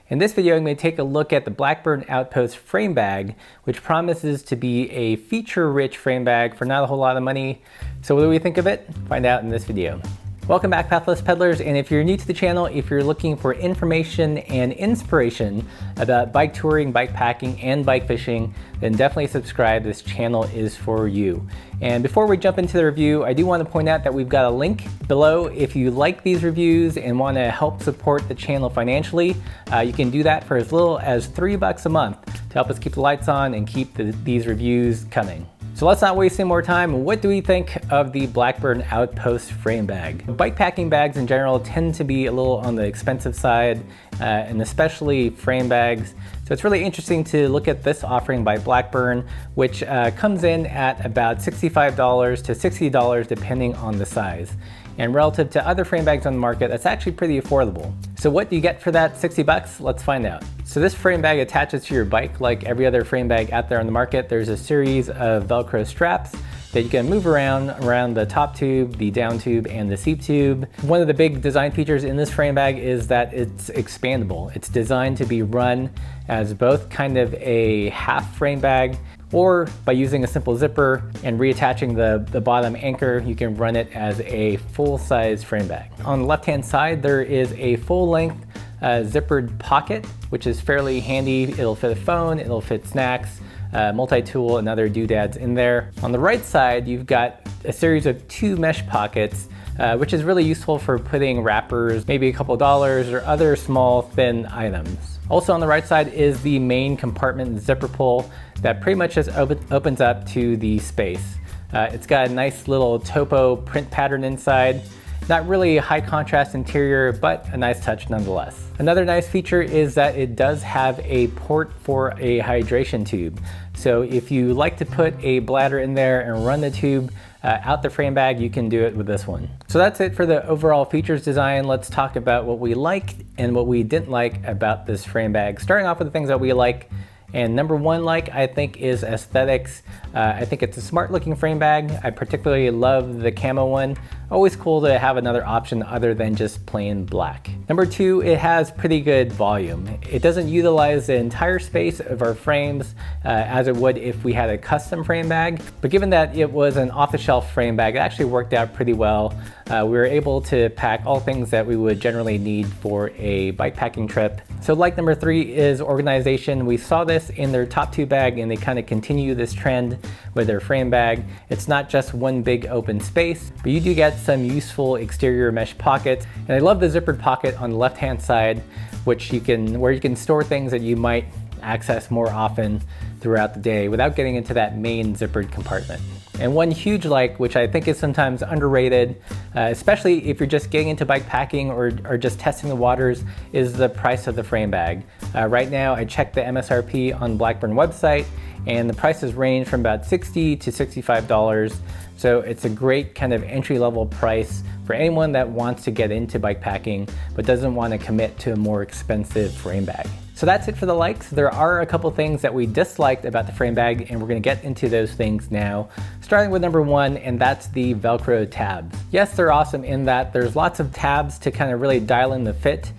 In this video, I'm going to take a look at the Blackburn Outpost frame bag, which promises to be a feature-rich frame bag for not a whole lot of money. So what do we think of it? Find out in this video. Welcome back, Pathless Peddlers, and if you're new to the channel, if you're looking for information and inspiration about bike touring, bike packing, and bike fishing, then definitely subscribe. This channel is for you. And before we jump into the review, I do want to point out that we've got a link below. If you like these reviews and want to help support the channel financially, you can do that for as little as $3 a month to help us keep the lights on and keep these reviews coming. So let's not waste any more time. What do we think of the Blackburn Outpost frame bag? Bikepacking bags in general tend to be a little on the expensive side, and especially frame bags. So it's really interesting to look at this offering by Blackburn, which comes in at about $65 to $60 depending on the size. And relative to other frame bags on the market, that's actually pretty affordable. So what do you get for that 60 bucks? Let's find out. So this frame bag attaches to your bike like every other frame bag out there on the market. There's a series of Velcro straps that you can move around the top tube, the down tube, and the seat tube. One of the big design features in this frame bag is that it's expandable. It's designed to be run as both kind of a half frame bag, or by using a simple zipper and reattaching the bottom anchor, you can run it as a full-size frame bag. On the left-hand side, there is a full-length zippered pocket, which is fairly handy. It'll fit a phone, it'll fit snacks, multi-tool, and other doodads in there. On the right side, you've got a series of 2 mesh pockets, which is really useful for putting wrappers, maybe a couple dollars, or other small, thin items. Also on the right side is the main compartment zipper pull that pretty much just opens up to the space. It's got a nice little topo print pattern inside. Not really a high contrast interior, but a nice touch nonetheless. Another nice feature is that it does have a port for a hydration tube. So if you like to put a bladder in there and run the tube out the frame bag, you can do it with this one. So that's it for the overall features design. Let's talk about what we liked and what we didn't like about this frame bag. Starting off with the things that we like. And number one, I think, is aesthetics. I think it's a smart looking frame bag. I particularly love the camo one. Always cool to have another option other than just plain black. Number two, it has pretty good volume. It doesn't utilize the entire space of our frames as it would if we had a custom frame bag. But given that it was an off-the-shelf frame bag, it actually worked out pretty well. We were able to pack all things that we would generally need for a bikepacking trip. So like number three is organization. We saw this in their top tube bag, and they kind of continue this trend with their frame bag. It's not just one big open space, but you do get some useful exterior mesh pockets. And I love the zippered pocket on the left-hand side, where you can store things that you might access more often throughout the day without getting into that main zippered compartment. And one huge which I think is sometimes underrated, especially if you're just getting into bike packing or just testing the waters, is the price of the frame bag. Right now, I checked the MSRP on Blackburn website, and the prices range from about $60 to $65. So it's a great kind of entry-level price for anyone that wants to get into bike packing but doesn't want to commit to a more expensive frame bag. So that's it for the likes. There are a couple things that we disliked about the frame bag, and we're going to get into those things now. Starting with number one, and that's the Velcro tabs. Yes, they're awesome in that there's lots of tabs to kind of really dial in the fit,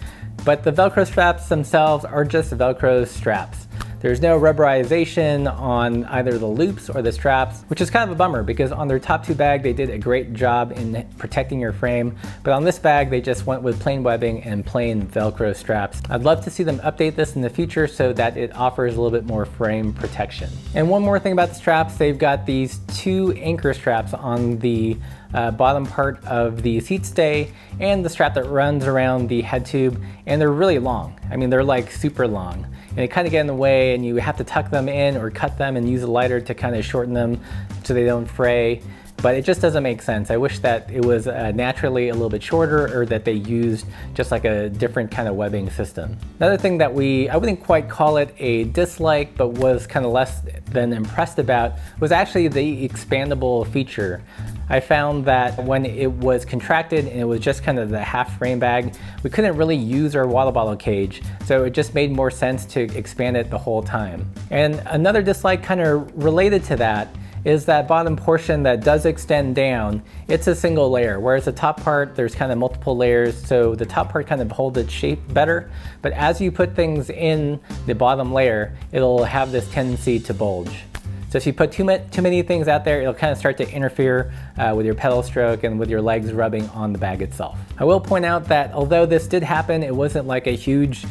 but the Velcro straps themselves are just Velcro straps. There's no rubberization on either the loops or the straps, which is kind of a bummer because on their top tube bag, they did a great job in protecting your frame. But on this bag, they just went with plain webbing and plain Velcro straps. I'd love to see them update this in the future so that it offers a little bit more frame protection. And one more thing about the straps, they've got these 2 anchor straps on the bottom part of the seat stay and the strap that runs around the head tube, and they're really long. I mean, they're like super long. And they kind of get in the way, and you have to tuck them in or cut them and use a lighter to kind of shorten them so they don't fray. But it just doesn't make sense. I wish that it was naturally a little bit shorter, or that they used just like a different kind of webbing system. Another thing that I wouldn't quite call it a dislike, but was kind of less than impressed about, was actually the expandable feature. I found that when it was contracted and it was just kind of the half frame bag, we couldn't really use our water bottle cage. So it just made more sense to expand it the whole time. And another dislike kind of related to that is that bottom portion that does extend down, it's a single layer, whereas the top part, there's kind of multiple layers, so the top part kind of holds its shape better. But as you put things in the bottom layer, it'll have this tendency to bulge. So if you put too many things out there, it'll kind of start to interfere with your pedal stroke and with your legs rubbing on the bag itself. I will point out that although this did happen, it wasn't like a huge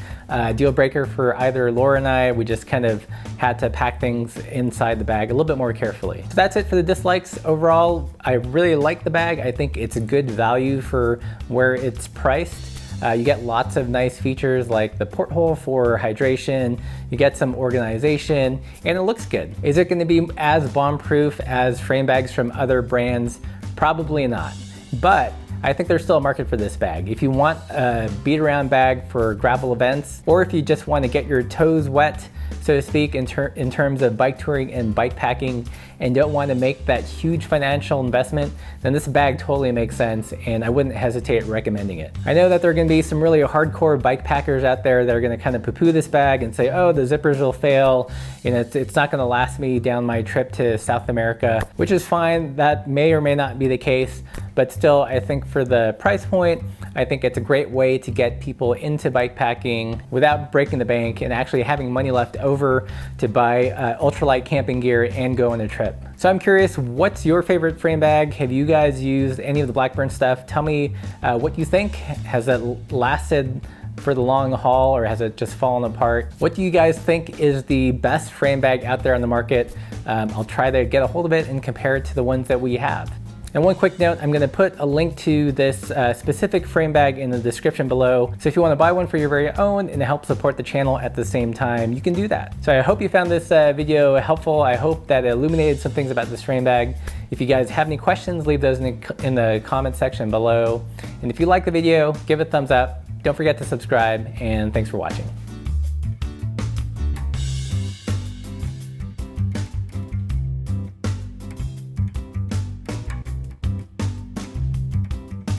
deal breaker for either Laura and I. We just kind of had to pack things inside the bag a little bit more carefully. So that's it for the dislikes. Overall, I really like the bag. I think it's a good value for where it's priced. You get lots of nice features like the porthole for hydration, you get some organization, and it looks good. Is it going to be as bomb-proof as frame bags from other brands? Probably not, but I think there's still a market for this bag. If you want a beat-around bag for gravel events, or if you just want to get your toes wet, so to speak, in terms of bike touring and bike packing, and don't want to make that huge financial investment, then this bag totally makes sense, and I wouldn't hesitate recommending it. I know that there are going to be some really hardcore bike packers out there that are going to kind of poo-poo this bag and say, oh, the zippers will fail, you know, it's not going to last me down my trip to South America, which is fine. That may or may not be the case, but still, I think for the price point, I think it's a great way to get people into bike packing without breaking the bank and actually having money left over to buy ultralight camping gear and go on a trip. So I'm curious, what's your favorite frame bag? Have you guys used any of the Blackburn stuff? Tell me what you think. Has it lasted for the long haul, or has it just fallen apart? What do you guys think is the best frame bag out there on the market? I'll try to get a hold of it and compare it to the ones that we have. And one quick note, I'm going to put a link to this specific frame bag in the description below. So if you want to buy one for your very own and help support the channel at the same time, you can do that. So I hope you found this video helpful. I hope that it illuminated some things about this frame bag. If you guys have any questions, leave those in the comment section below. And if you like the video, give it a thumbs up. Don't forget to subscribe, and thanks for watching.